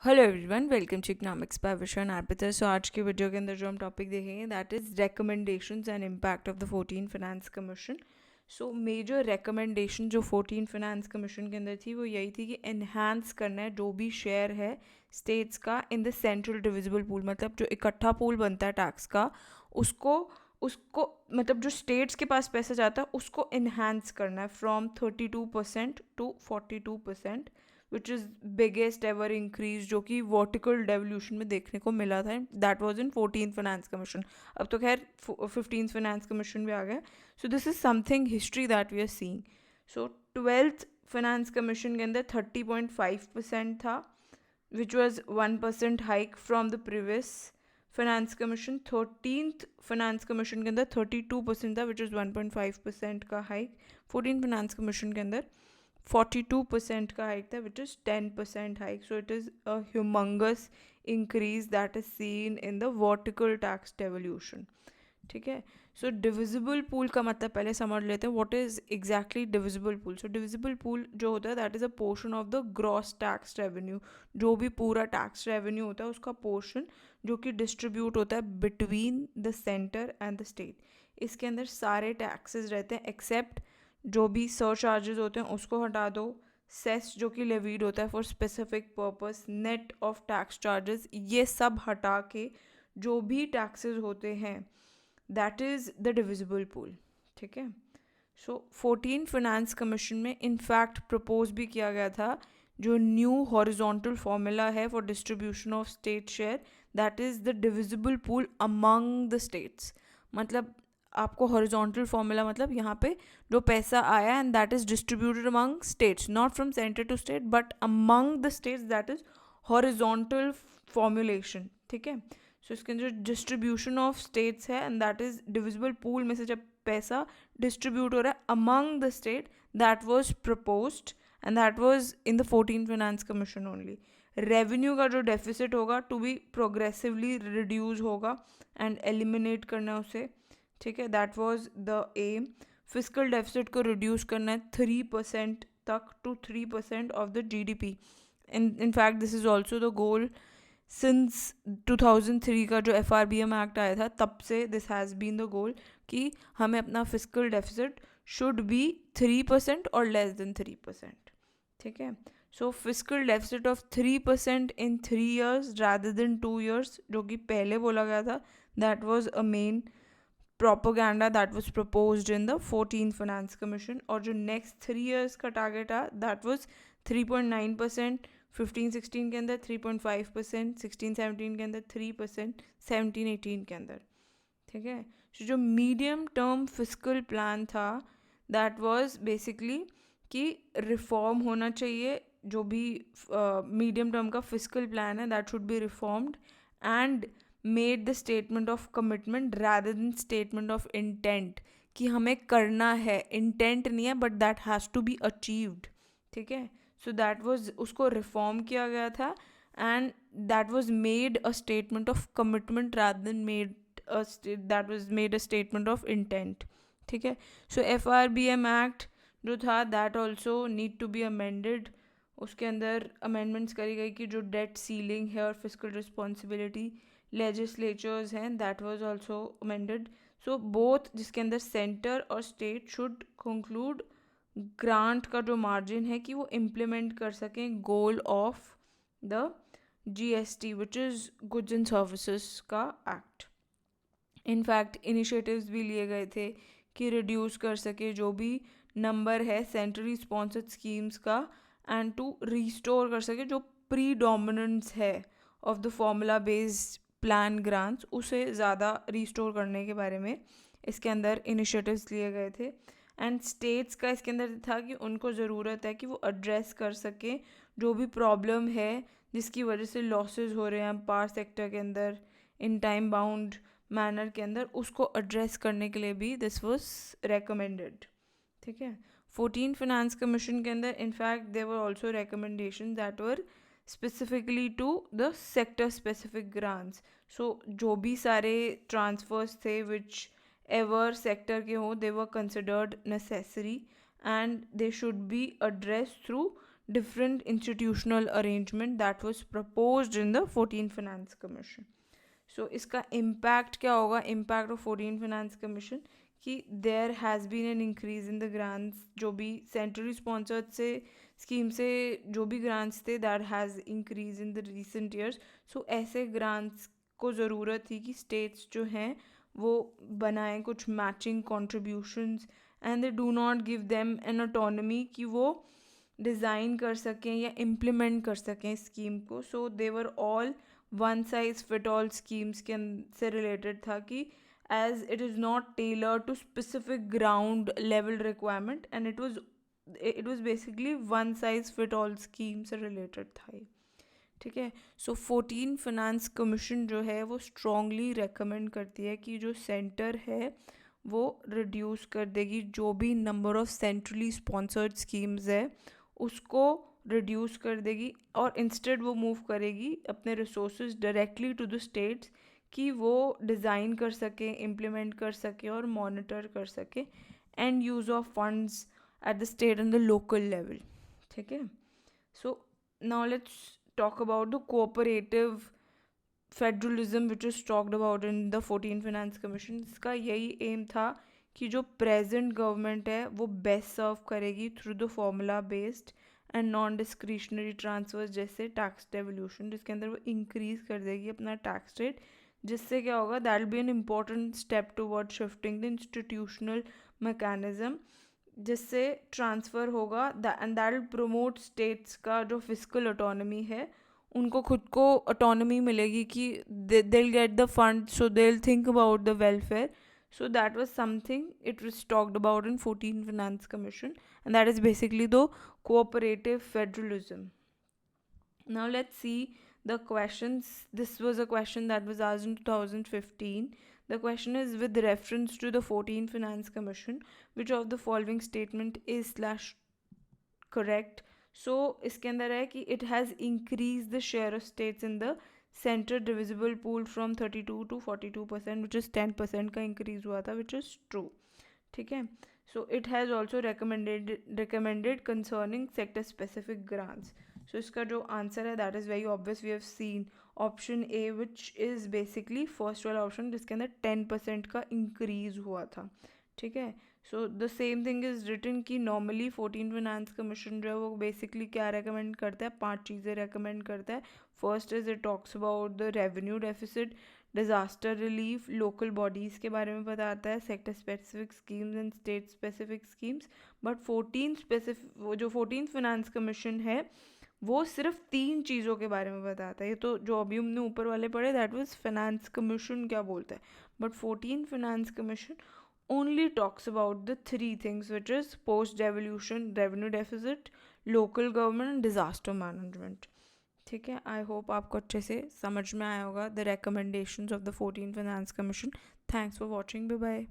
Hello everyone, welcome to economics by Vishan Arpita. So आज की video के अंदर जो हम टॉपिक देखेंगे that is recommendations and impact of the 14 finance commission. So major recommendation जो 14 फाइनेंस कमीशन के अंदर थी वो यही थी कि एनहांस करना है जो भी शेयर है स्टेट्स का in the central divisible pool, मतलब जो इकट्ठा पूल बनता है टैक्स का उसको उसको मतलब जो स्टेट्स के पास पैसा जाता है उसको इन्हांस करना है from 32% to 42%, which is biggest ever increase जो कि वर्टिकल डेवल्यूशन में देखने को मिला था। That was in 14th finance commission. अब तो खैर 15th फाइनेंस कमीशन भी आ गया। So this is something history that we are seeing. So 12th finance commission के अंदर 30.5% था, which was 1% hike from the previous finance commission. 13th finance commission के अंदर 32% था, विच इज़ 1.5% का हाइक। 14 फाइनेंस कमीशन के अंदर 42% का हाइक था, which is 10% hike. So it is a humongous increase that is seen in the vertical tax devolution. ठीक है. सो डिविजिबल पूल का मतलब पहले समझ लेते हैं what is exactly divisible pool. So divisible pool जो होता है that is a portion of the gross tax revenue. जो भी पूरा टैक्स रेवेन्यू होता है उसका पोर्शन जो कि डिस्ट्रीब्यूट होता है between the centre and the state. इसके अंदर सारे टैक्सेस रहते हैं एक्सेप्ट जो भी सर चार्जेस होते हैं उसको हटा दो. सेस जो कि लेवीड होता है for specific purpose, net of tax charges, ये सब हटा के जो भी टैक्सेस होते हैं that is the divisible pool. ठीक है. सो 14 फाइनेंस कमीशन में इनफैक्ट प्रपोज भी किया गया था जो न्यू हॉरिजॉन्टल फॉर्मूला है for distribution of state share, that is the divisible pool among the states. मतलब आपको हॉरिजॉन्टल फॉर्मूला मतलब यहाँ पे जो पैसा आया and that is distributed among states, not from centre to state but among the states, that is horizontal formulation. ठीक है. सो इसके अंदर डिस्ट्रीब्यूशन ऑफ स्टेट्स है and that is divisible pool में से जब पैसा डिस्ट्रीब्यूट हो रहा है among the state, that was proposed and that was in the 14 finance commission only. Revenue का जो डेफिसिट होगा टू बी प्रोग्रेसिवली रिड्यूस होगा एंड एलिमिनेट करना है उसे. ठीक है. That was the aim. Physical deficit को रिड्यूस करना है 3% तक to 3% of the GDP. In fact this is also the goal since 2003 का जो FRBM एक्ट आया था तब से this has been the goal कि हमें अपना फिजिकल डेफिसिट शुड बी 3% और लेस देन 3%. ठीक है. So physical deficit of 3% in 3 years rather than 2 years जो कि पहले बोला गया था, that was a main propaganda that was proposed in the 14th Finance Commission. और जो next 3 years का target था that was 3.9%, 15-16 के अंदर 3.5%, 16-17 के अंदर 3%, 17-18 के अंदर. ठीक है. so जो मीडियम टर्म फिजिकल प्लान था दैट वाज बेसिकली कि रिफॉर्म होना चाहिए. जो भी मीडियम टर्म का फिजिकल प्लान है that should be reformed and made the statement of commitment rather than statement of intent कि हमें करना है. इंटेंट नहीं है but that has to be achieved. ठीक है. सो दैट वाज उसको रिफॉर्म किया गया था and that was made a statement of commitment rather than made that was made a statement of intent. ठीक है. सो FRBM एक्ट जो था that also need to be amended. उसके अंदर अमेंडमेंट्स करी गई कि जो डेट सीलिंग है और फिजिकल रिस्पॉन्सिबिलिटी लेजिस्लेचर्स हैं that was also amended. So both जिसके अंदर सेंटर और स्टेट शुड कंक्लूड ग्रांट का जो मार्जिन है कि वो इम्प्लीमेंट कर सकें goal of the GST which is goods and services का एक्ट. इनफैक्ट इनिशिएटिव्स भी लिए गए थे कि रिड्यूस कर सके जो भी नंबर है सेंट्रली स्पॉन्सर्ड स्कीम्स का एंड टू रिस्टोर कर सके जो प्रीडोमिनेंस है of the formula based plan grants उसे ज़्यादा रिस्टोर करने के बारे में इसके अंदर इनिशिएटिव्स लिए गए थे. एंड स्टेट्स का इसके अंदर था कि उनको ज़रूरत है कि वो एड्रेस कर सकें जो भी प्रॉब्लम है जिसकी वजह से लॉसेस हो रहे हैं पावर सेक्टर के अंदर इन टाइम बाउंड मैनर के अंदर, उसको एड्रेस करने के लिए भी दिस वाज रेकमेंडेड. ठीक है. 14 फाइनेंस कमीशन के अंदर in fact there were also recommendation that were specifically to the sector specific grants. So जो भी सारे ट्रांसफर्स थे विच एवर सेक्टर के हों they were considered necessary and they should be address through different institutional arrangement that was proposed in the 14th Finance Commission. So इसका impact क्या होगा? Impact of 14th Finance Commission कि there has been an increase in the grants, जो भी centrally sponsored से scheme से जो भी grants थे that has increased in the recent years. So ऐसे grants को ज़रूरत थी कि states जो हैं वो बनाएं कुछ matching contributions and they do not give them an autonomy कि वो डिज़ाइन कर सकें या इम्प्लीमेंट कर सकें स्कीम को. So they were all one size fit all schemes के से रिलेटेड था कि as it is not tailor to specific ground level requirement and it was basically one size fit all scheme से related था ये. ठीक है. सो 14 फिनेंस कमीशन जो है वो स्ट्रांगली रेकमेंड करती है कि जो सेंटर है वो रिड्यूस कर देगी जो भी number of centrally sponsored schemes है उसको रिड्यूस कर देगी और इंस्टेड वो मूव करेगी अपने resources directly to the states कि वो डिज़ाइन कर सके, इम्प्लीमेंट कर सके और मॉनिटर कर सके and use of funds at the state and the local level. ठीक है. So now let's talk about the cooperative federalism which is talked about in the 14th Finance Commission. इसका यही एम था कि जो प्रेजेंट गवर्नमेंट है वो best serve करेगी through the formula based and non discretionary transfers जैसे टैक्स डेवल्यूशन, जिसके अंदर वो इंक्रीज कर देगी अपना टैक्स रेट, जिससे क्या होगा that will be an important step toward shifting the institutional mechanism, जिससे ट्रांसफ़र होगा and that will promote states का जो फिजिकल ऑटोनमी है उनको खुद को ऑटोनमी मिलेगी कि they will get the fund so they will think about the welfare. So that was something it was talked about in 14th Finance Commission and that is basically the cooperative federalism. Now let's see the questions. This was a question that was asked in 2015. The question is with reference to the 14th Finance Commission, which of the following statement is / correct? So इसके अंदर है कि it has increased the share of states in the centre divisible pool from 32 to 42%, which is 10% का increase हुआ था, which is true. ठीक है. So it has also recommended concerning sector specific grants. So इसका जो आंसर है that is very obvious. We have seen option A which is basically first वाला option जिसके अंदर 10% का इंक्रीज हुआ था. ठीक है. So the same thing is written कि नॉर्मली 14th फिनेंस कमीशन जो है वो बेसिकली क्या रेकमेंड करता है, 5 चीज़ें रेकमेंड करता है. First is it talks about the revenue deficit, disaster relief, local bodies के बारे में बताता है, sector specific schemes and state specific schemes. But 14th finance commission है वो सिर्फ 3 चीज़ों के बारे में बताता है. ये तो जो अभी हमने ऊपर वाले पढ़े दैट वाज फिनेंस कमीशन क्या बोलता है, but 14th finance commission only talks about the 3 things which is post devolution, revenue deficit, local government and disaster management. ठीक है. आई होप आपको अच्छे से समझ में आया होगा the recommendations of the 14th Finance Commission. Thanks for watching. Bye bye.